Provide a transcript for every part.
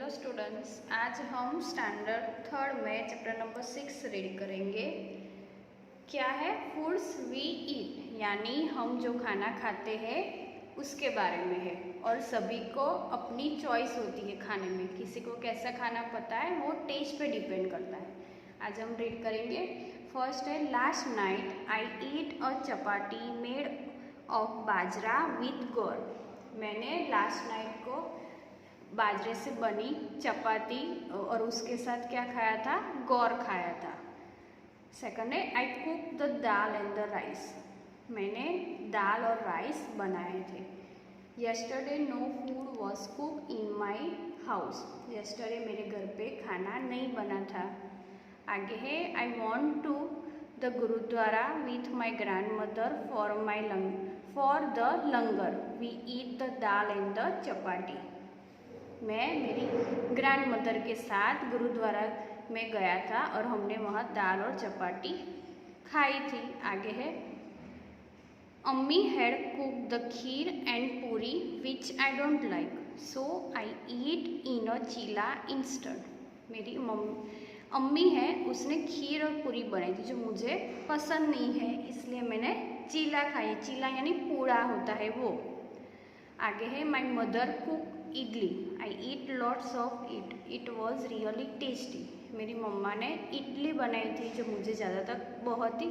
Hello students, आज हम standard third में चैप्टर नंबर 6 रीड करेंगे। क्या है फूड्स वी ईट, यानी हम जो खाना खाते हैं उसके बारे में है। और सभी को अपनी चॉइस होती है खाने में, किसी को कैसा खाना पता है वो टेस्ट पे डिपेंड करता है। आज हम रीड करेंगे। फर्स्ट है, last night I eat a chapati made of bajra with गोर। मैंने लास्ट नाइट को बाजरे से बनी चपाती और उसके साथ क्या खाया था, गौर खाया था। सेकंड है, I cook the dal and the rice. मैंने दाल और राइस बनाए थे। Yesterday no food was cook in my house. Yesterday मेरे घर पे खाना नहीं बना था। आगे है, I want to the gurdwara with my grandmother for the langar we eat the dal and the chapati. मैं मेरी ग्रैंड मदर के साथ गुरुद्वारा में गया था और हमने वहाँ दाल और चपाती खाई थी। आगे है, Ammi had cook the kheer and puri which I don't like, so I eat in a chila instant. मेरी अम्मी है, उसने खीर और पूरी बनाई थी जो मुझे पसंद नहीं है, इसलिए मैंने चीला खाई। चीला यानी पूड़ा होता है वो। आगे है, my mother cook idli, I eat lots of it was really tasty. मेरी मम्मा ने इडली बनाई थी जो मुझे ज़्यादातर बहुत ही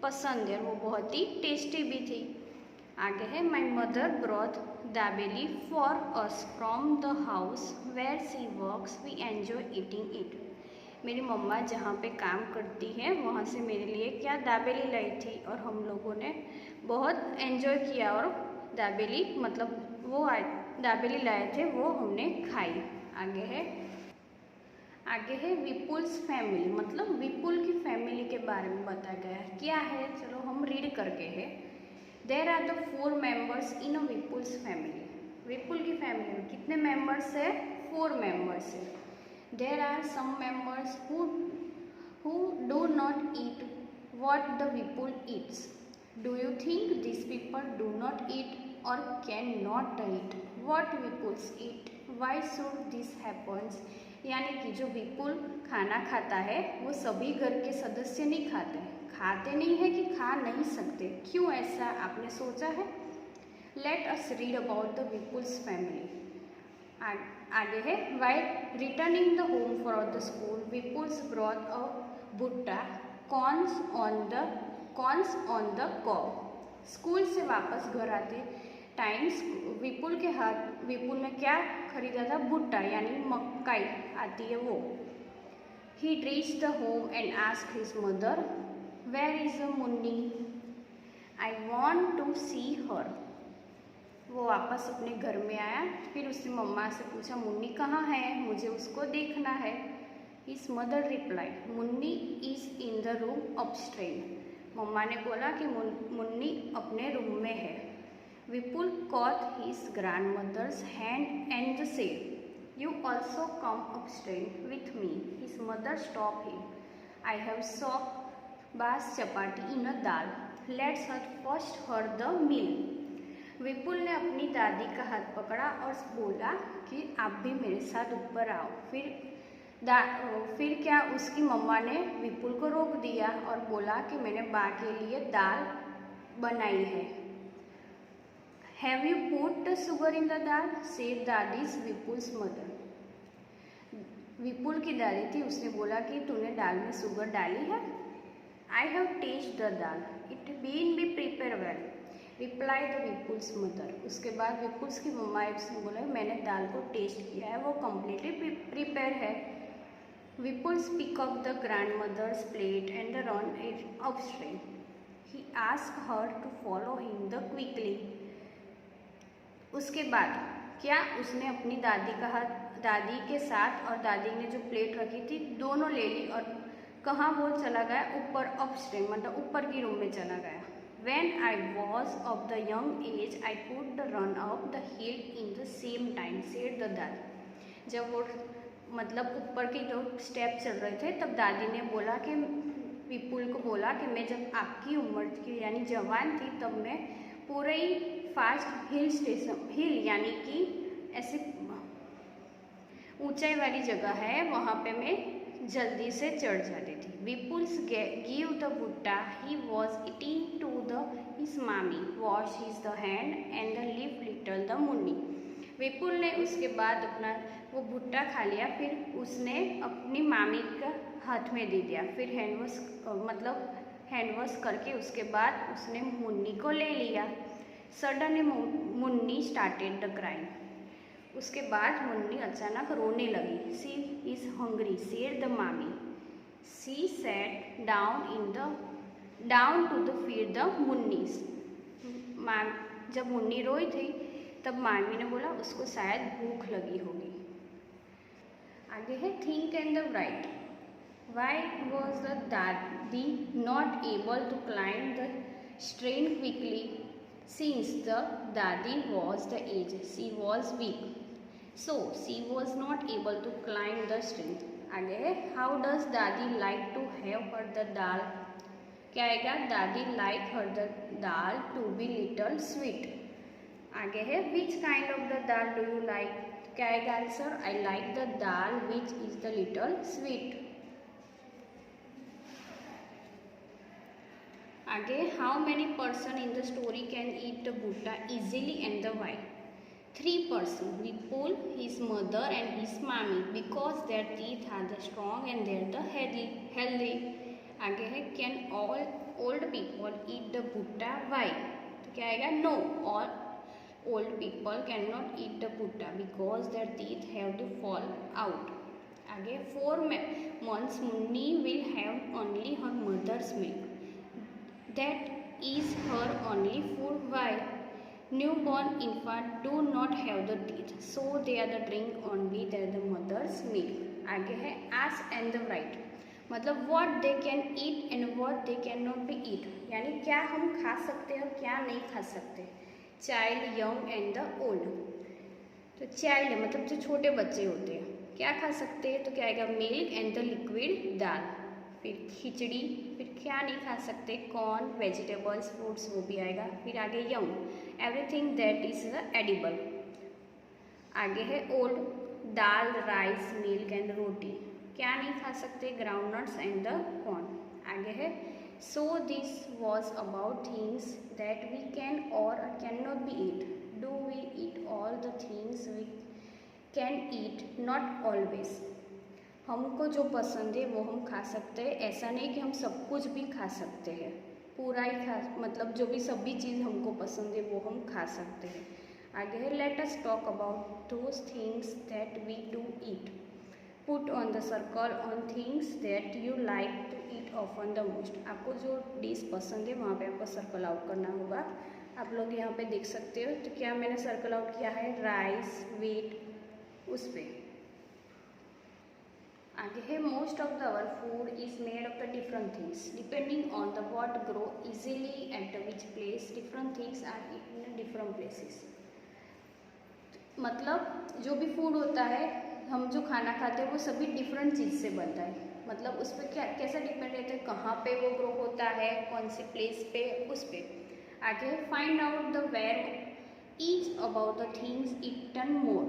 पसंद है और वो बहुत ही टेस्टी भी थी। आगे है, my mother brought dabeli for us from the house where she works, we enjoy eating it. मेरी मम्मा जहाँ पे काम करती है वहाँ से मेरे लिए क्या दाबेली लाई थी और हम लोगों ने बहुत एन्जॉय किया और दाबेली मतलब वो दाबेली लाए थे वो हमने खाई। आगे है विपुल्स फैमिली, मतलब विपुल की फैमिली के बारे में बताया गया है। क्या है, चलो हम रीड करके है। There are the 4 members in a Vipul's family. Vipul की फैमिली में कितने मेंबर्स है, 4 मेंबर्स है। There are some members who do not eat what the Vipul eats. Do you think these people do not eat or cannot eat what Vipuls eat? Why should this happens? यानी कि जो विपुल खाना खाता है वो सभी घर के सदस्य नहीं खाते नहीं है कि खा नहीं सकते। क्यों ऐसा आपने सोचा है? Let us read about the Vipul's family. आगे है, while returning the home for the school Vipul's brought a bhutta corns on the cob. School से वापस घर आते टाइम्स विपुल ने क्या खरीदा था, भुट्टा यानी मक्काई आती है वो। He reach the home and ask his mother where is a Munni, I want to see her. वो वापस अपने घर में आया, फिर उसने मम्मा से पूछा मुन्नी कहाँ है, मुझे उसको देखना है। His mother replied, Munni is in the room upstream. मम्मा ने बोला कि मुन्नी अपने रूम में है। विपुल caught his grandmother's hand and said, "You also come upstairs with me." His mother stopped him. I have soaked bas chapati in a dal. Let's first hear the meal. विपुल ने अपनी दादी का हाथ पकड़ा और बोला कि आप भी मेरे साथ ऊपर आओ। फिर क्या उसकी मम्मा ने विपुल को रोक दिया और बोला कि मैंने बा के लिए दाल बनाई है। Have you put sugar in the dal, said Dadi's Vipul's mother. Vipul की दादी थी, उसने बोला कि तूने दाल में शुगर डाली है। I have taste the dal, it been be prepare well, reply the Vipul's mother. उसके बाद विपुल्स की मम्मा उसने बोला मैंने दाल को टेस्ट किया है, वो कम्प्लीटली प्रिपेयर है। Vipul's pick up the grand mother's plate and run it upstream. He ask her to follow him the quickly. उसके बाद क्या उसने अपनी दादी के साथ और दादी ने जो प्लेट रखी थी दोनों ले ली और कहाँ वो चला गया, ऊपर अपस्ट्रीम मतलब ऊपर की रूम में चला गया। When I was of the young age, I could run up the hill in the same time, said the दादी। जब वो मतलब ऊपर के जो स्टेप चल रहे थे तब दादी ने बोला कि विपुल को बोला कि मैं जब आपकी उम्र की यानी जवान थी तब मैं पूरे ही फास्ट हिल यानी कि ऐसे ऊंचाई वाली जगह है, वहाँ पे मैं जल्दी से चढ़ जाती थी। Vipul's give the bhutta he was eating to the his mummy wash his the hand and the live little the Munni. Vipul ने उसके बाद अपना वो भुट्टा खा लिया, फिर उसने अपनी मामी का हाथ में दे दिया, फिर हैंड वॉश करके उसके बाद उसने मुन्नी को ले लिया। Suddenly Munni started the crying. उसके बाद मुन्नी अचानक रोने लगी। She is hungry said the mummy. She sat down to the feed the Munnis. जब मुन्नी रोई थी तब मामी ने बोला उसको शायद भूख लगी होगी। आगे है think and the write. Why was the Dadi not able to climb the strain quickly since the Dadi was the age she was weak, so she was not able to climb the string। आगे है how does Dadi like to have her the dal. क्या आएगा? Dadi like her the dal to be little sweet. आगे है which kind of the dal do you like. क्या आएगा answer? I like the dal which is the little sweet. आगे how many person in the story can eat the bhutta easily and the why. 3 persons, Vipul, his mother and his mommy, because their teeth are the strong and they are the healthy। आगे है can all old people eat the bhutta? Why? तो क्या आएगा? No, all old people cannot eat the bhutta because their teeth have to fall out। आगे 4 months Munni will have only her mother's milk, that is her only food। Why? Newborn infant do not have the teeth, so they are the drink only their the mother's milk। आगे है ask and the right, मतलब what they can eat and what they cannot be eat, यानी क्या हम खा सकते हैं और क्या नहीं खा सकते। Child, young and the old. तो चाइल्ड मतलब जो छोटे बच्चे होते हैं क्या खा सकते हैं, तो क्या आएगा? मिल्क एंड द लिक्विड दाल। फिर खिचड़ी, फिर क्या नहीं खा सकते? कॉर्न, वेजिटेबल्स, फ्रूट्स, वो भी आएगा। फिर आगे young, everything that is edible. आगे है old, dal, rice, milk and roti. क्या नहीं खा सकते? Groundnuts and the corn. आगे है so this was about things that we can और can not be eat. Do we eat all the things we can eat? Not always. हमको जो पसंद है वो हम खा सकते हैं, ऐसा नहीं कि हम सब कुछ भी खा सकते हैं, पूरा ही खा, मतलब जो भी सभी चीज़ हमको पसंद है वो हम खा सकते हैं। आगे है let us talk about those things that we do eat. Put on the circle on things that you like to eat often the most. आपको जो डिश पसंद है वहाँ पे आपको सर्कल आउट करना होगा। आप लोग यहाँ पे देख सकते हो, तो क्या मैंने सर्कल आउट किया है? राइस, व्हीट, उस पर। आगे है most of the our food is made of the different things depending on the what grow easily at which place different things are eaten in different places. मतलब जो भी food होता है, हम जो खाना खाते हैं वो सभी डिफरेंट चीज़ से बनता है। मतलब उस पर क्या कैसा डिपेंड रहता है, कहाँ पे वो ग्रो होता है, कौन सी प्लेस पे, उस पर। आगे find out the where each about the things eaten more.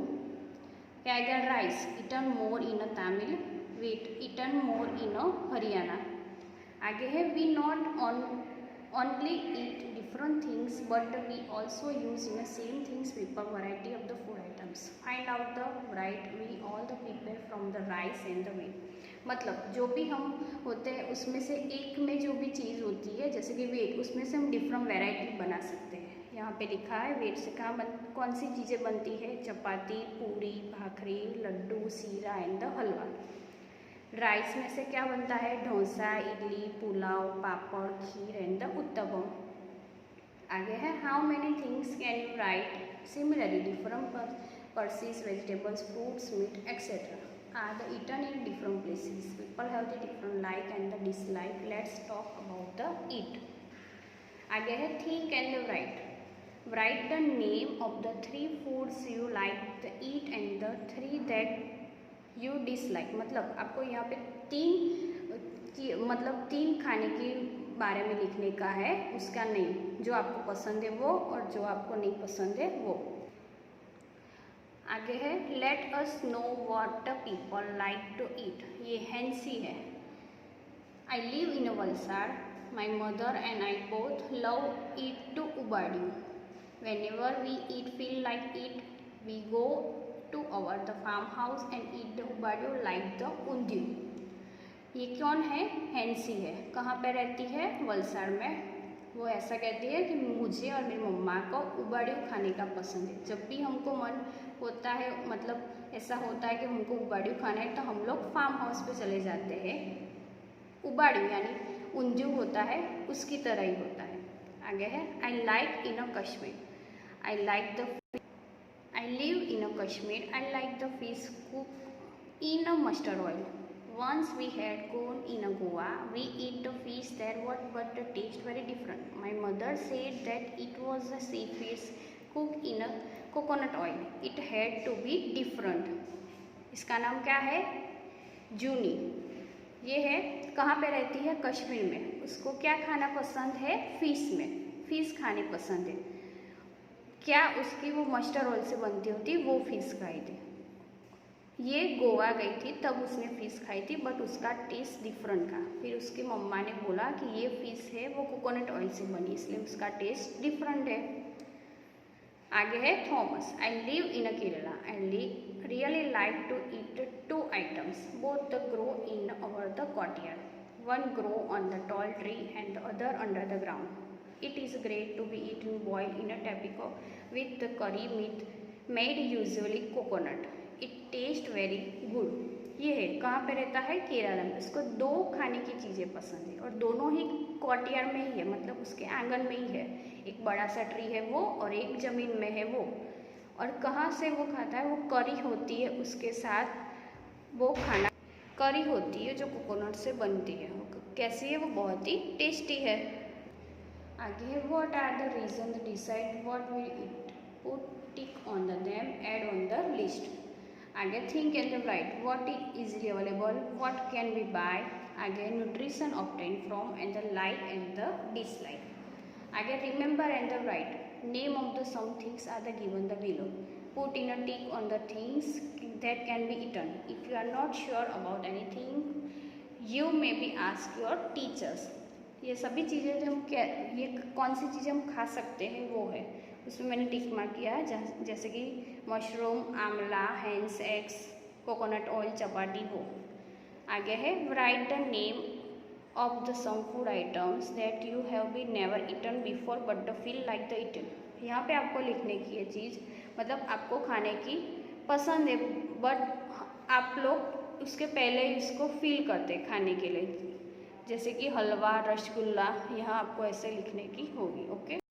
क्या आएगा? Rice eaten more in a Tamil, wheat eaten more in a Haryana। आगे है we not only eat different things but we also use in the same things prepare variety of the food items। find out the right we all the prepare from the rice and the wheat। मतलब जो भी हम होते हैं उसमें से एक में जो भी चीज़ होती है, जैसे कि वेट, उसमें से हम डिफरेंट वैरायटी बना सकते हैं। यहाँ पे लिखा है वेट से कौन सी चीज़ें बनती है? चपाती, पूरी, भाखरी, लड्डू, सीरा एंड द हलवा। राइस में से क्या बनता है? Dosa, idli, pulao, papad, kheer and the uttapam. आगे है how many things can you write similarly different pulses, vegetables, fruits, meat etcetera are the eaten in different places. People have the different like and the dislike. Let's talk about the eat. आगे है think and the write. Write the name of the 3 foods you like the eat and the 3 that you dislike. मतलब आपको यहाँ पे 3 खाने के बारे में लिखने का है, उसका नहीं, जो आपको पसंद है वो और जो आपको नहीं पसंद है वो। आगे है let us know what the people like to eat, ये हैंसी है। I live in Valsad, my mother and I both love eat to ubadiyu. Whenever we eat feel like it, we go to our the farmhouse and eat the ubadiyu like the undiyu। ये कौन है? Hansi है। कहाँ पे रहती है? वलसाड़ में। वो ऐसा कहती है कि मुझे और मेरी मम्मा को उबाड़ियू खाने का पसंद है। जब भी हमको मन होता है, मतलब ऐसा होता है कि हमको उबाड़ियू खाना है, तो हम लोग फार्म हाउस पे चले जाते हैं। उबाड़ियू यानी उंदियू होता है, उसकी तरह ही होता है। आगे है I like in a Kashmir, I like the I live in a Kashmir. I like the fish cooked in a mustard oil. Once we had gone in a Goa. We eat the fish there, but the taste very different. My mother said that it was a sea fish cooked in a coconut oil. It had to be different. इसका नाम क्या है? जूनी। ये है कहाँ पे रहती है? कश्मीर में। उसको क्या खाना पसंद है? फिश में फिश खानी पसंद है। क्या उसकी वो मस्टर्ड ऑयल से बनती होती, वो फिश खाई थी। ये गोवा गई थी तब उसने फ़िश खाई थी, बट उसका टेस्ट डिफरेंट था। फिर उसकी मम्मा ने बोला कि ये फ़िश है वो कोकोनट ऑयल से बनी, इसलिए उसका टेस्ट डिफरेंट है। आगे है Thomas, I live in a Kerala, I really like to eat 2 items, both the grow in our the courtyard, one grow on the tall tree and the other under the ground. It is great to be eaten boiled in a tapiko with the curry meat made usually coconut. It tastes very good. ये है कहाँ पे रहता है? केरला में। उसको 2 खाने की चीज़ें पसंद है और दोनों ही कॉर्टयार्ड में ही है, मतलब उसके आंगन में ही है। एक बड़ा सा ट्री है वो और एक ज़मीन में है वो। और कहाँ से वो खाता है? वो करी होती है उसके साथ, वो खाना करी होती है जो कोकोनट से बनती है। कैसी है? वो बहुत ही टेस्टी है। आगे है what are the reason decide what will it, put tick on the them, add on the list. आगे think and write what is easily available, what can be buy. आगे nutrition obtain from and the like and the dislike. आगे remember and the write name of the some things are the given the below, put in a tick on the things that can be eaten. If you are not sure about anything, you may be ask your teachers. ये सभी चीज़ें जो हम ये कौन सी चीज़ें हम खा सकते हैं वो है, उसमें मैंने टिक मार्क किया है, जैसे कि मशरूम, आंवला, hens, eggs, coconut oil, chapati वो। आगे है write the name of the some food items that you have be never eaten before but the feel like the eaten. यहाँ पे आपको लिखने की ये चीज़, मतलब आपको खाने की पसंद है बट आप लोग उसके पहले इसको फील करते खाने के लिए, जैसे कि हलवा, रसगुल्ला, यहाँ आपको ऐसे लिखने की होगी। ओके।